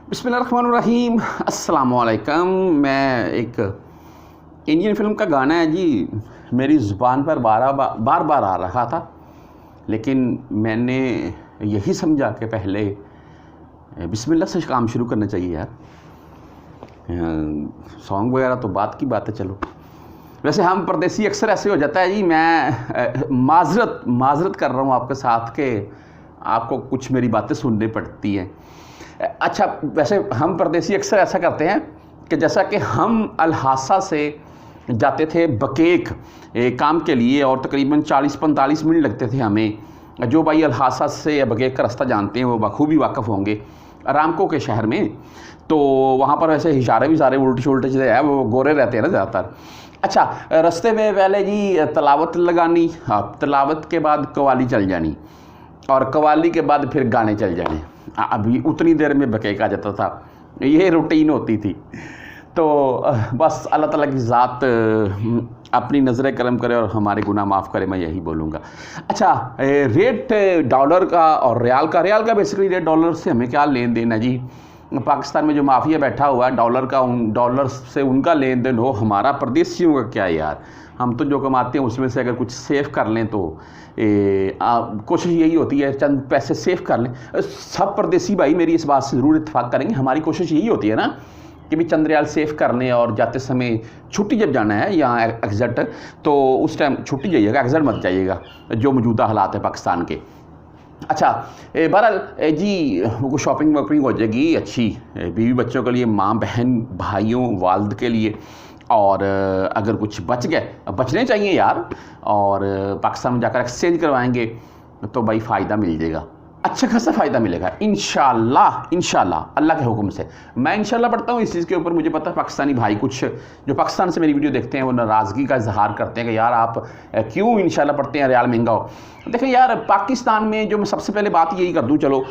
बिस्मिल्लाहिर्रहमानिर्रहीम, अस्सलाम वालेकुम। मैं एक इंडियन फ़िल्म का गाना है जी, मेरी ज़ुबान पर बार बार आ रहा था, लेकिन मैंने यही समझा कि पहले बिस्मिल्लाह से काम शुरू करना चाहिए यार। सॉन्ग वगैरह तो बात की बात है। चलो, वैसे हम परदेसी अक्सर ऐसे हो जाता है जी। मैं माजरत कर रहा हूँ आपके साथ कि आपको कुछ मेरी बातें सुननी पड़ती हैं। अच्छा, वैसे हम परदेसी अक्सर ऐसा करते हैं कि जैसा कि हम अल्हासा से जाते थे बकेक काम के लिए, और तकरीबन 40-45 मिनट लगते थे हमें। जो भाई अल्हासा से बकेक का रास्ता जानते हैं वो बखूबी वाक़फ़ होंगे, अरामको के शहर में। तो वहाँ पर वैसे इशारे भी सारे उल्टे उल्टे जो है वो गोरे रहते हैं ना ज़्यादातर। अच्छा, रास्ते में पहले जी तलावत लगानी, हाँ, तलावत के बाद कवाली चल जानी, और कवाली के बाद फिर गाने चल जाने। अभी उतनी देर में बकेक आ जाता था, ये रूटीन होती थी। तो बस अल्लाह ताला की ज़ात अपनी नज़र करम करे और हमारे गुनाह माफ़ करे, मैं यही बोलूँगा। अच्छा, रेट डॉलर का और रियाल का बेसिकली रेट डॉलर से हमें क्या लेन देन है जी। पाकिस्तान में जो माफिया बैठा हुआ है डॉलर का, डॉलर से उनका लेन देन हो, हमारा परदेशियों का क्या यार। हम तो जो कमाते हैं उसमें से अगर कुछ सेव कर लें तो कोशिश यही होती है चंद पैसे सेव कर लें। सब परदेसी भाई मेरी इस बात से ज़रूर इत्तेफाक करेंगे, हमारी कोशिश यही होती है ना कि भी चंद रियाल सेव कर लें, और जाते समय छुट्टी जब जाना है यहाँ एग्जैक्ट, तो उस टाइम छुट्टी जाइएगा, एग्जैक्ट मत जाइएगा जो मौजूदा हालात है पाकिस्तान के। अच्छा, बहरहाल जी वो शॉपिंग वॉपिंग हो जाएगी अच्छी, बीवी बच्चों के लिए, माँ बहन भाइयों वालिद के लिए, और अगर कुछ बचने चाहिए यार, और पाकिस्तान में जाकर एक्सचेंज करवाएंगे तो भाई फ़ायदा मिल जाएगा, अच्छा खासा फ़ायदा मिलेगा इंशाल्लाह अल्लाह के हुक्म से। मैं इंशाल्लाह पढ़ता हूँ इस चीज़ के ऊपर। मुझे पता है पाकिस्तानी भाई कुछ जो पाकिस्तान से मेरी वीडियो देखते हैं वो नाराज़गी का इजहार करते हैं कि यार आप क्यों इंशाल्लाह पढ़ते हैं, रियाल महंगा हो। देखिए यार, पाकिस्तान में जो मैं सबसे पहले बात यही कर दूँ, चलो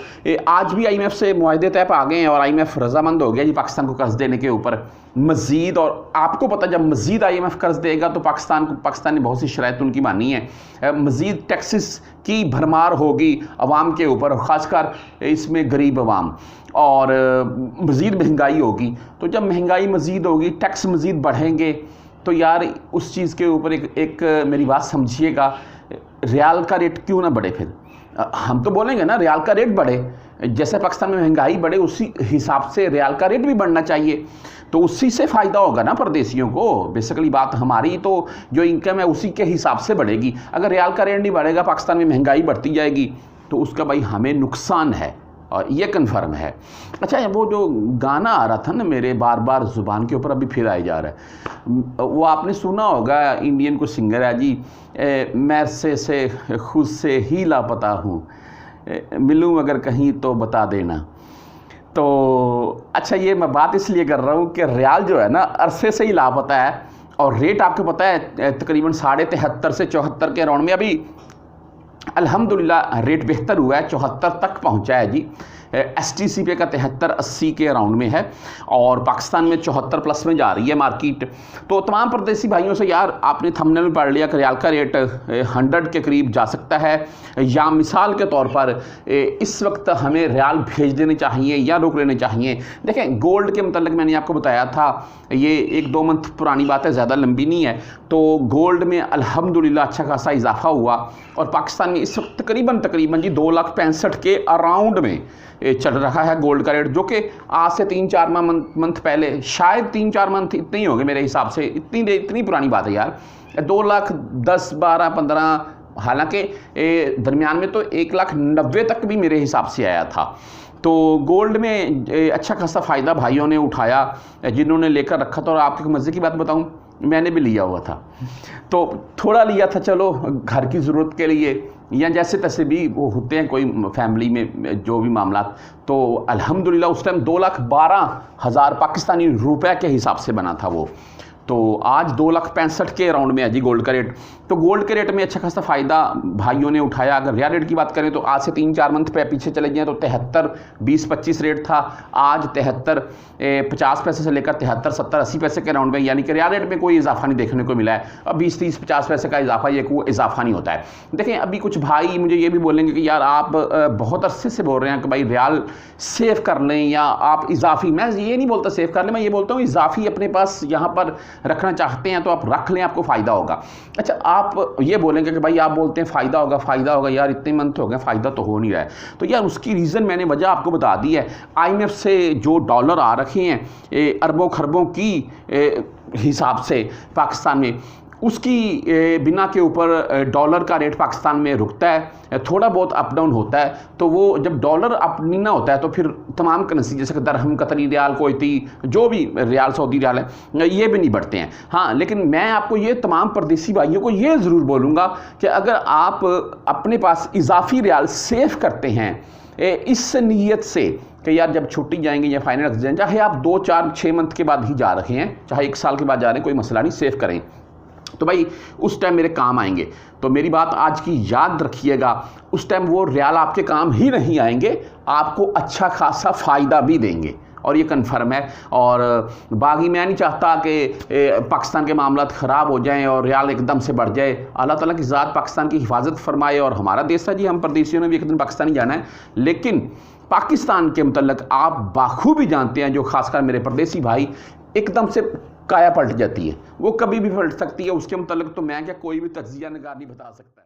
आज भी IMF से मुआहदे तय आ गए हैं और IMF रजामंद हो गया जी पाकिस्तान को कर्ज देने के ऊपर मज़ीद। और आपको पता, जब मज़ीद IMF कर्ज देगा तो पाकिस्तान ने बहुत सी शराइत उनकी मानी है, मज़ीद टैक्सेस की भरमार होगी अवाम के ऊपर, ख़ासकर इसमें गरीब अवाम, और मज़ीद महंगाई होगी। तो जब महंगाई मज़ीद होगी, टैक्स मज़ीद बढ़ेंगे, तो यार उस चीज़ के ऊपर एक मेरी बात समझिएगा, रियाल का रेट क्यों ना बढ़े। फिर हम तो बोलेंगे ना रियाल का रेट बढ़े, जैसे पाकिस्तान में महंगाई बढ़े उसी हिसाब से रियाल का रेट भी बढ़ना चाहिए, तो उसी से फ़ायदा होगा ना परदेशियों को। बेसिकली बात हमारी तो जो इनकम है उसी के हिसाब से बढ़ेगी। अगर रियाल का रेट नहीं बढ़ेगा, पाकिस्तान में महंगाई बढ़ती जाएगी, तो उसका भाई हमें नुकसान है, और ये कन्फर्म है। अच्छा, वो जो गाना आ रहा था ना मेरे बार बार ज़ुबान के ऊपर, अभी फिर आए जा रहा है, वो आपने सुना होगा, इंडियन को सिंगर है जी, मैं से खुद से ही लापता हूँ, मिलूँ अगर कहीं तो बता देना। तो अच्छा, ये मैं बात इसलिए कर रहा हूँ कि रियाल जो है ना अरसे से ही लापता है, और रेट आपको पता है तकरीबन 73.5 से 74 के अराउंड में। अभी अल्हम्दुलिल्लाह रेट बेहतर हुआ है, 74 तक पहुंचा है जी। STC पे का 73-80 के अराउंड में है, और पाकिस्तान में 74 प्लस में जा रही है मार्केट। तो तमाम परदेसी भाइयों से यार, आपने थंबनेल में पढ़ लिया कि रियाल का रेट 100 के करीब जा सकता है, या मिसाल के तौर पर इस वक्त हमें रियाल भेज देने चाहिए या रोक लेने चाहिए। देखें, गोल्ड के मतलब मैंने आपको बताया था, ये 1-2 मंथ पुरानी बात है, ज़्यादा लंबी नहीं है। तो गोल्ड में अल्हम्दुलिल्लाह अच्छा खासा इजाफा हुआ, और पाकिस्तान में इस वक्त तकरीबन जी 2,65,000 के अराउंड में चल रहा है गोल्ड का रेट, जो कि आज से 3-4 मंथ पहले, शायद 3-4 मंथ इतने ही होंगे मेरे हिसाब से, इतनी पुरानी बात है यार। 2,10,000, 12,000, 15,000, हालांकि दरमियान में तो 1,90,000 तक भी मेरे हिसाब से आया था। तो गोल्ड में अच्छा खासा फ़ायदा भाइयों ने उठाया जिन्होंने लेकर रखा था। और आपको मज़े की बात बताऊं, मैंने भी लिया हुआ था, तो थोड़ा लिया था, चलो घर की ज़रूरत के लिए, या जैसे तैसे भी वो होते हैं कोई फैमिली में जो भी मामला। तो अल्हम्दुलिल्लाह उस टाइम 2,12,000 पाकिस्तानी रुपए के हिसाब से बना था वो। तो आज 2,65,000 के अराउंड में है जी गोल्ड का रेट। तो गोल्ड के रेट में अच्छा खासा फ़ायदा भाइयों ने उठाया। अगर रियल रेट की बात करें तो आज से 3-4 मंथ पे पीछे चले जाएँ तो 73 20-25 रेट था, आज 73 50 पैसे से लेकर 73 70 80 पैसे के अराउंड में, यानी कि रियल रेट में कोई इजाफा नहीं देखने को मिला है। अब 20 30 50 पैसे का इजाफा, ये कोई इजाफा नहीं होता है। देखें अभी कुछ भाई मुझे ये भी बोलेंगे कि यार आप बहुत अरसे से बोल रहे हैं कि भाई रियाल सेव कर लें या आप इजाफी, मैं ये नहीं बोलता सेव कर लें, मैं ये बोलता हूँ इजाफी अपने पास यहाँ पर रखना चाहते हैं तो आप रख लें, आपको फ़ायदा होगा। अच्छा आप ये बोलेंगे कि भाई आप बोलते हैं फ़ायदा होगा यार, इतने मंथ हो गए फ़ायदा तो हो नहीं रहा है। तो यार उसकी रीज़न मैंने वजह आपको बता दी है। IMF से जो डॉलर आ रखे हैं अरबों खरबों की हिसाब से पाकिस्तान में, उसकी बिना के ऊपर डॉलर का रेट पाकिस्तान में रुकता है, थोड़ा बहुत अप डाउन होता है। तो वो जब डॉलर अप नहीं ना होता है तो फिर तमाम करेंसी जैसे कि दरहम, कतरी रियाल, कोयती, जो भी रियाल, सऊदी रियाल है, ये भी नहीं बढ़ते हैं। हाँ, लेकिन मैं आपको ये तमाम परदेसी भाइयों को ये ज़रूर बोलूँगा कि अगर आप अपने पास इजाफी रियाल सेव करते हैं इस नीयत से कि यार जब छुट्टी जाएंगे या फाइनल एग्जाम, चाहे आप 2 4 6 मंथ के बाद ही जा रहे हैं, चाहे 1 साल के बाद जा रहे हैं, कोई मसला नहीं, सेव करें तो भाई उस टाइम मेरे काम आएंगे। तो मेरी बात आज की याद रखिएगा, उस टाइम वो रियाल आपके काम ही नहीं आएंगे, आपको अच्छा खासा फ़ायदा भी देंगे, और ये कन्फर्म है। और बागी मैं नहीं चाहता कि पाकिस्तान के मामला ख़राब हो जाएं और रियाल एकदम से बढ़ जाए। अल्लाह ताला की ज़ात पाकिस्तान की हिफाजत फरमाए, और हमारा देश है जी, हम परदेशियों ने भी एक दिन पाकिस्तान ही जाना है। लेकिन पाकिस्तान के मतलब आप बाखूबी जानते हैं, जो खासकर मेरे परदेसी भाई, एकदम से काया पलट जाती है, वो कभी भी पलट सकती है। उसके मतलब तो मैं क्या कोई भी तज्जिया नगार नहीं बता सकता है।